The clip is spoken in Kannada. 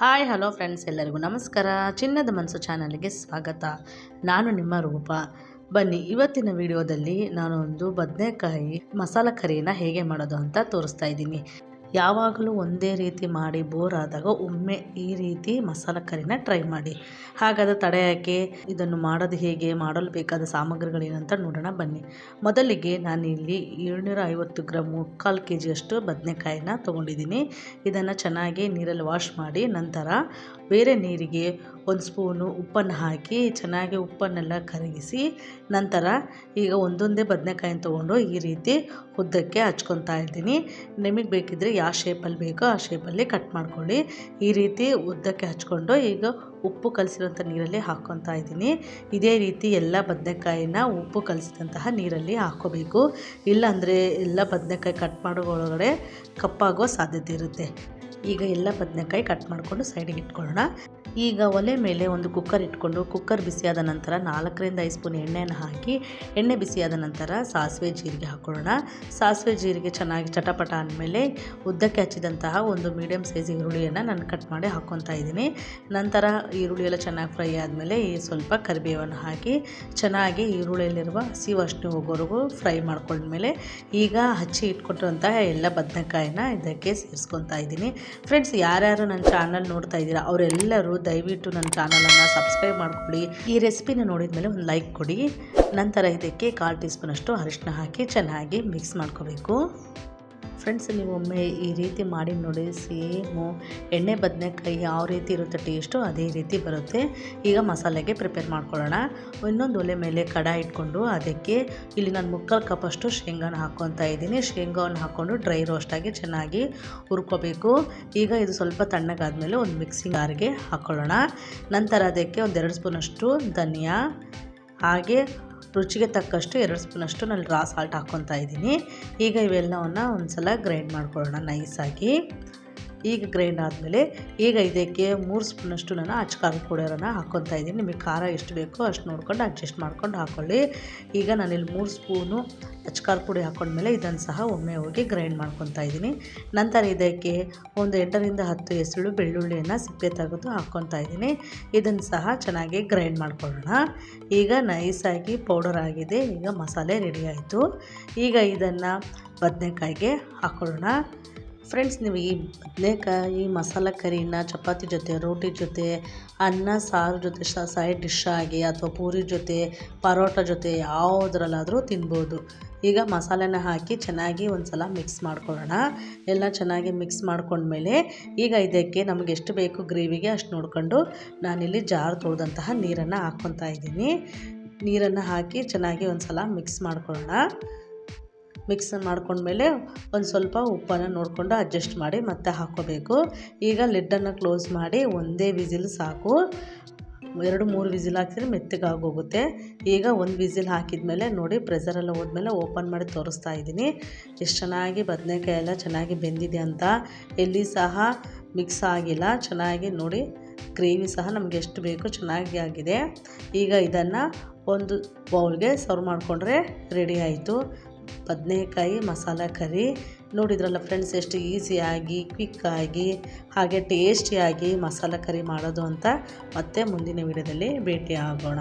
ಹಾಯ್ ಹಲೋ ಫ್ರೆಂಡ್ಸ್, ಎಲ್ಲರಿಗೂ ನಮಸ್ಕಾರ. ಚಿನ್ನದ ಮನಸ್ಸು ಚಾನಲ್ಗೆ ಸ್ವಾಗತ. ನಾನು ನಿಮ್ಮ ರೂಪ. ಬನ್ನಿ, ಇವತ್ತಿನ ವಿಡಿಯೋದಲ್ಲಿ ನಾನು ಒಂದು ಬದನೆಕಾಯಿ ಮಸಾಲ ಕರಿನ ಹೇಗೆ ಮಾಡೋದು ಅಂತ ತೋರಿಸ್ತಾ ಇದ್ದೀನಿ. ಯಾವಾಗಲೂ ಒಂದೇ ರೀತಿ ಮಾಡಿ ಬೋರ್ ಆದಾಗ ಒಮ್ಮೆ ಈ ರೀತಿ ಮಸಾಲ ಕರಿನ ಟ್ರೈ ಮಾಡಿ. ಹಾಗಾದರೆ ತಡೆಯೋಕ್ಕೆ ಇದನ್ನು ಮಾಡೋದು ಹೇಗೆ, ಮಾಡಲು ಬೇಕಾದ ಸಾಮಗ್ರಿಗಳೇನಂತ ನೋಡೋಣ ಬನ್ನಿ. ಮೊದಲಿಗೆ ನಾನಿಲ್ಲಿ 750 ಗ್ರಾಮ್ 3/4 kg ಅಷ್ಟು ಬದನೆಕಾಯಿನ ತೊಗೊಂಡಿದ್ದೀನಿ. ಇದನ್ನು ಚೆನ್ನಾಗಿ ನೀರಲ್ಲಿ ವಾಶ್ ಮಾಡಿ ನಂತರ ಬೇರೆ ನೀರಿಗೆ 1 ಸ್ಪೂನು ಉಪ್ಪನ್ನು ಹಾಕಿ ಚೆನ್ನಾಗಿ ಉಪ್ಪನ್ನೆಲ್ಲ ಕರಗಿಸಿ ನಂತರ ಈಗ ಒಂದೊಂದೇ ಬದನೆಕಾಯಿನ ತೊಗೊಂಡು ಈ ರೀತಿ ಉದ್ದಕ್ಕೆ ಹಚ್ಕೊತಾ ಇದ್ದೀನಿ. ನಿಮಗೆ ಬೇಕಿದ್ದರೆ ಯಾವ ಶೇಪಲ್ಲಿ ಬೇಕೋ ಆ ಶೇಪಲ್ಲಿ ಕಟ್ ಮಾಡ್ಕೊಳ್ಳಿ. ಈ ರೀತಿ ಉದ್ದಕ್ಕೆ ಹಚ್ಕೊಂಡು ಈಗ ಉಪ್ಪು ಕಲಸಿರೋಂಥ ನೀರಲ್ಲಿ ಹಾಕ್ಕೊತಾ ಇದ್ದೀನಿ. ಇದೇ ರೀತಿ ಎಲ್ಲ ಬದನೆಕಾಯಿನ ಉಪ್ಪು ಕಲಸಿದಂತಹ ನೀರಲ್ಲಿ ಹಾಕ್ಕೋಬೇಕು. ಇಲ್ಲಾಂದರೆ ಎಲ್ಲ ಬದನೆಕಾಯಿ ಕಟ್ ಮಾಡೋ ಒಳಗಡೆ ಕಪ್ಪಾಗೋ ಸಾಧ್ಯತೆ ಇರುತ್ತೆ. ಈಗ ಎಲ್ಲ ಬದನೆಕಾಯಿ ಕಟ್ ಮಾಡಿಕೊಂಡು ಸೈಡಿಗೆ ಇಟ್ಕೊಳ್ಳೋಣ. ಈಗ ಒಲೆ ಮೇಲೆ ಒಂದು ಕುಕ್ಕರ್ ಇಟ್ಕೊಂಡು ಕುಕ್ಕರ್ ಬಿಸಿಯಾದ ನಂತರ 4ರಿಂದ 5 ಸ್ಪೂನ್ ಎಣ್ಣೆಯನ್ನು ಹಾಕಿ ಎಣ್ಣೆ ಬಿಸಿಯಾದ ನಂತರ ಸಾಸಿವೆ ಜೀರಿಗೆ ಹಾಕ್ಕೊಳ್ಳೋಣ. ಸಾಸಿವೆ ಜೀರಿಗೆ ಚೆನ್ನಾಗಿ ಚಟಪಟ ಅಂದಮೇಲೆ ಉದ್ದಕ್ಕೆ ಹಚ್ಚಿದಂತಹ ಒಂದು ಮೀಡಿಯಮ್ ಸೈಜ್ ಈರುಳ್ಳಿಯನ್ನು ನಾನು ಕಟ್ ಮಾಡಿ ಹಾಕ್ಕೊತಾ ಇದ್ದೀನಿ. ನಂತರ ಈರುಳ್ಳಿ ಎಲ್ಲ ಚೆನ್ನಾಗಿ ಫ್ರೈ ಆದಮೇಲೆ ಸ್ವಲ್ಪ ಕರಿಬೇವನ್ನು ಹಾಕಿ ಚೆನ್ನಾಗಿ ಈರುಳ್ಳಿಯಲ್ಲಿರುವ ಹಸಿ ವಾಸನೆ ಹೋಗೋವರೆಗೂ ಫ್ರೈ ಮಾಡ್ಕೊಂಡ್ಮೇಲೆ ಈಗ ಹಚ್ಚಿ ಇಟ್ಕೊಟ್ಟಿರುವಂತಹ ಎಲ್ಲ ಬದನೆಕಾಯಿನ ಇದಕ್ಕೆ ಸೇರಿಸ್ಕೊತಾ ಇದ್ದೀನಿ. ಫ್ರೆಂಡ್ಸ್, ಯಾರ್ಯಾರು ನನ್ನ ಚಾನಲ್ ನೋಡ್ತಾ ಇದ್ದೀರಾ ಅವರೆಲ್ಲರೂ ದಯವಿಟ್ಟು ನನ್ನ ಚಾನಲನ್ನು ಸಬ್ಸ್ಕ್ರೈಬ್ ಮಾಡ್ಕೊಳ್ಳಿ. ಈ ರೆಸಿಪಿನ ನೋಡಿದ ಮೇಲೆ ಒಂದು ಲೈಕ್ ಕೊಡಿ. ನಂತರ ಇದಕ್ಕೆ 1/4 ಟೀ ಸ್ಪೂನ್ ಅಷ್ಟು ಅರಿಶಿನ ಹಾಕಿ ಚೆನ್ನಾಗಿ ಮಿಕ್ಸ್ ಮಾಡ್ಕೋಬೇಕು. ಫ್ರೆಂಡ್ಸ್, ನೀವು ಒಮ್ಮೆ ಈ ರೀತಿ ಮಾಡಿ ನೋಡಿ. ಸೇಮು ಎಣ್ಣೆ ಬದನೆಕಾಯಿ ಯಾವ ರೀತಿ ಇರುತ್ತೆ ಟೇಸ್ಟು ಅದೇ ರೀತಿ ಬರುತ್ತೆ. ಈಗ ಮಸಾಲೆಗೆ ಪ್ರಿಪೇರ್ ಮಾಡ್ಕೊಳ್ಳೋಣ. ಇನ್ನೊಂದು ಒಲೆ ಮೇಲೆ ಕಡಾಯಿ ಇಟ್ಕೊಂಡು ಅದಕ್ಕೆ ಇಲ್ಲಿ ನಾನು 3/4 ಕಪ್ ಅಷ್ಟು ಶೇಂಗಾನ ಹಾಕ್ಕೊತಾ ಇದ್ದೀನಿ. ಶೇಂಗಾವನ್ನು ಹಾಕ್ಕೊಂಡು ಡ್ರೈ ರೋಸ್ಟಾಗಿ ಚೆನ್ನಾಗಿ ಹುರ್ಕೋಬೇಕು. ಈಗ ಇದು ಸ್ವಲ್ಪ ತಣ್ಣಗಾದ್ಮೇಲೆ ಒಂದು ಮಿಕ್ಸಿಂಗ್ ಜಾರ್ಗೆ ಹಾಕ್ಕೊಳ್ಳೋಣ. ನಂತರ ಅದಕ್ಕೆ ಒಂದು 2 ಸ್ಪೂನ್ ಅಷ್ಟು ಧನಿಯಾ ಹಾಗೆ ರುಚಿಗೆ ತಕ್ಕಷ್ಟು 2 ಸ್ಪೂನ್ ಅಷ್ಟು ನಾನು ರಾ ಸಾಲ್ಟ್ ಹಾಕ್ಕೊತಾ ಇದ್ದೀನಿ. ಈಗ ಇವೆಲ್ಲವನ್ನು ಒಂದು ಸಲ ಗ್ರೈಂಡ್ ಮಾಡ್ಕೊಳ್ಳೋಣ ನೈಸಾಗಿ. ಈಗ ಗ್ರೈಂಡ್ ಆದಮೇಲೆ ಈಗ ಇದಕ್ಕೆ 3 ಸ್ಪೂನಷ್ಟು ನಾನು ಅಚ್ಕಾರದ ಪೌಡರನ್ನು ಹಾಕ್ಕೊತಾ ಇದ್ದೀನಿ. ನಿಮಗೆ ಖಾರ ಎಷ್ಟು ಬೇಕೋ ಅಷ್ಟು ನೋಡ್ಕೊಂಡು ಅಡ್ಜಸ್ಟ್ ಮಾಡ್ಕೊಂಡು ಹಾಕ್ಕೊಳ್ಳಿ. ಈಗ ನಾನಿಲ್ಲಿ 3 ಸ್ಪೂನು ಅಚ್ಕಾರದ ಪುಡಿ ಹಾಕ್ಕೊಂಡ್ಮೇಲೆ ಇದನ್ನು ಸಹ ಒಮ್ಮೆ ಹೋಗಿ ಗ್ರೈಂಡ್ ಮಾಡ್ಕೊತಾ ಇದ್ದೀನಿ. ನಂತರ ಇದಕ್ಕೆ ಒಂದು 8ರಿಂದ 10 ಎಸಳು ಬೆಳ್ಳುಳ್ಳಿಯನ್ನು ಸಿಪ್ಪೆ ತೆಗೆದು ಹಾಕ್ಕೊತಾ ಇದ್ದೀನಿ. ಇದನ್ನು ಸಹ ಚೆನ್ನಾಗಿ ಗ್ರೈಂಡ್ ಮಾಡ್ಕೊಳ್ಳೋಣ. ಈಗ ನೈಸಾಗಿ ಪೌಡರ್ ಆಗಿದೆ. ಈಗ ಮಸಾಲೆ ರೆಡಿ ಆಯಿತು. ಈಗ ಇದನ್ನು ಬದನೆಕಾಯಿಗೆ ಹಾಕ್ಕೊಳ್ಳೋಣ. ಫ್ರೆಂಡ್ಸ್, ನೀವು ಈ ಬದನೆಕಾಯಿ ಮಸಾಲ ಕರಿನ ಚಪಾತಿ ಜೊತೆ, ರೋಟಿ ಜೊತೆ, ಅನ್ನ ಸಾರು ಜೊತೆ ಸೈಡ್ ಡಿಶ್ ಆಗಿ ಅಥವಾ ಪೂರಿ ಜೊತೆ, ಪರೋಟ ಜೊತೆ ಯಾವುದ್ರಲ್ಲಾದರೂ ತಿನ್ಬೋದು. ಈಗ ಮಸಾಲೆನ ಹಾಕಿ ಚೆನ್ನಾಗಿ ಒಂದು ಸಲ ಮಿಕ್ಸ್ ಮಾಡ್ಕೊಳ್ಳೋಣ. ಎಲ್ಲ ಚೆನ್ನಾಗಿ ಮಿಕ್ಸ್ ಮಾಡ್ಕೊಂಡ್ಮೇಲೆ ಈಗ ಇದಕ್ಕೆ ನಮಗೆ ಎಷ್ಟು ಬೇಕು ಗ್ರೇವಿಗೆ ಅಷ್ಟು ನೋಡಿಕೊಂಡು ನಾನಿಲ್ಲಿ ಜಾರ್ ತೊಳೆದಂತಹ ನೀರನ್ನು ಹಾಕ್ಕೊತಾ ಇದ್ದೀನಿ. ನೀರನ್ನು ಹಾಕಿ ಚೆನ್ನಾಗಿ ಒಂದು ಸಲ ಮಿಕ್ಸ್ ಮಾಡ್ಕೊಳ್ಳೋಣ. ಮಿಕ್ಸ್ ಮಾಡ್ಕೊಂಡ್ಮೇಲೆ ಒಂದು ಸ್ವಲ್ಪ ಉಪ್ಪನ್ನು ನೋಡಿಕೊಂಡು ಅಡ್ಜಸ್ಟ್ ಮಾಡಿ ಮತ್ತೆ ಹಾಕ್ಕೋಬೇಕು. ಈಗ ಲಿಡ್ಡನ್ನು ಕ್ಲೋಸ್ ಮಾಡಿ ಒಂದೇ ವಿಸಿಲ್ ಸಾಕು. 2-3 ವಿಸಿಲ್ ಹಾಕಿದ್ರೆ ಮೆತ್ತಗಾಗೋಗುತ್ತೆ. ಈಗ ಒಂದು ವಿಸಿಲ್ ಹಾಕಿದ್ಮೇಲೆ ನೋಡಿ ಪ್ರೆಷರೆಲ್ಲ ಹೋದ್ಮೇಲೆ ಓಪನ್ ಮಾಡಿ ತೋರಿಸ್ತಾ ಇದ್ದೀನಿ ಎಷ್ಟು ಚೆನ್ನಾಗಿ ಬದನೆಕಾಯಿ ಎಲ್ಲ ಚೆನ್ನಾಗಿ ಬೆಂದಿದೆ ಅಂತ. ಎಲ್ಲಿ ಸಹ ಮಿಕ್ಸ್ ಆಗಿಲ್ಲ. ಚೆನ್ನಾಗಿ ನೋಡಿ ಗ್ರೇವಿ ಸಹ ನಮಗೆ ಎಷ್ಟು ಬೇಕು ಚೆನ್ನಾಗಿ ಆಗಿದೆ. ಈಗ ಇದನ್ನು ಒಂದು ಬೌಲ್ಗೆ ಸರ್ವ್ ಮಾಡಿಕೊಂಡ್ರೆ ರೆಡಿ ಆಯಿತು ಬದನೆಕಾಯಿ ಮಸಾಲ ಕರಿ. ನೋಡಿದ್ರಲ್ಲ ಫ್ರೆಂಡ್ಸ್, ಎಷ್ಟು ಈಸಿಯಾಗಿ ಕ್ವಿಕ್ಕಾಗಿ ಹಾಗೆ ಟೇಸ್ಟಿಯಾಗಿ ಮಸಾಲ ಕರಿ ಮಾಡೋದು ಅಂತ. ಮತ್ತೆ ಮುಂದಿನ ವಿಡಿಯೋದಲ್ಲಿ ಭೇಟಿ ಆಗೋಣ.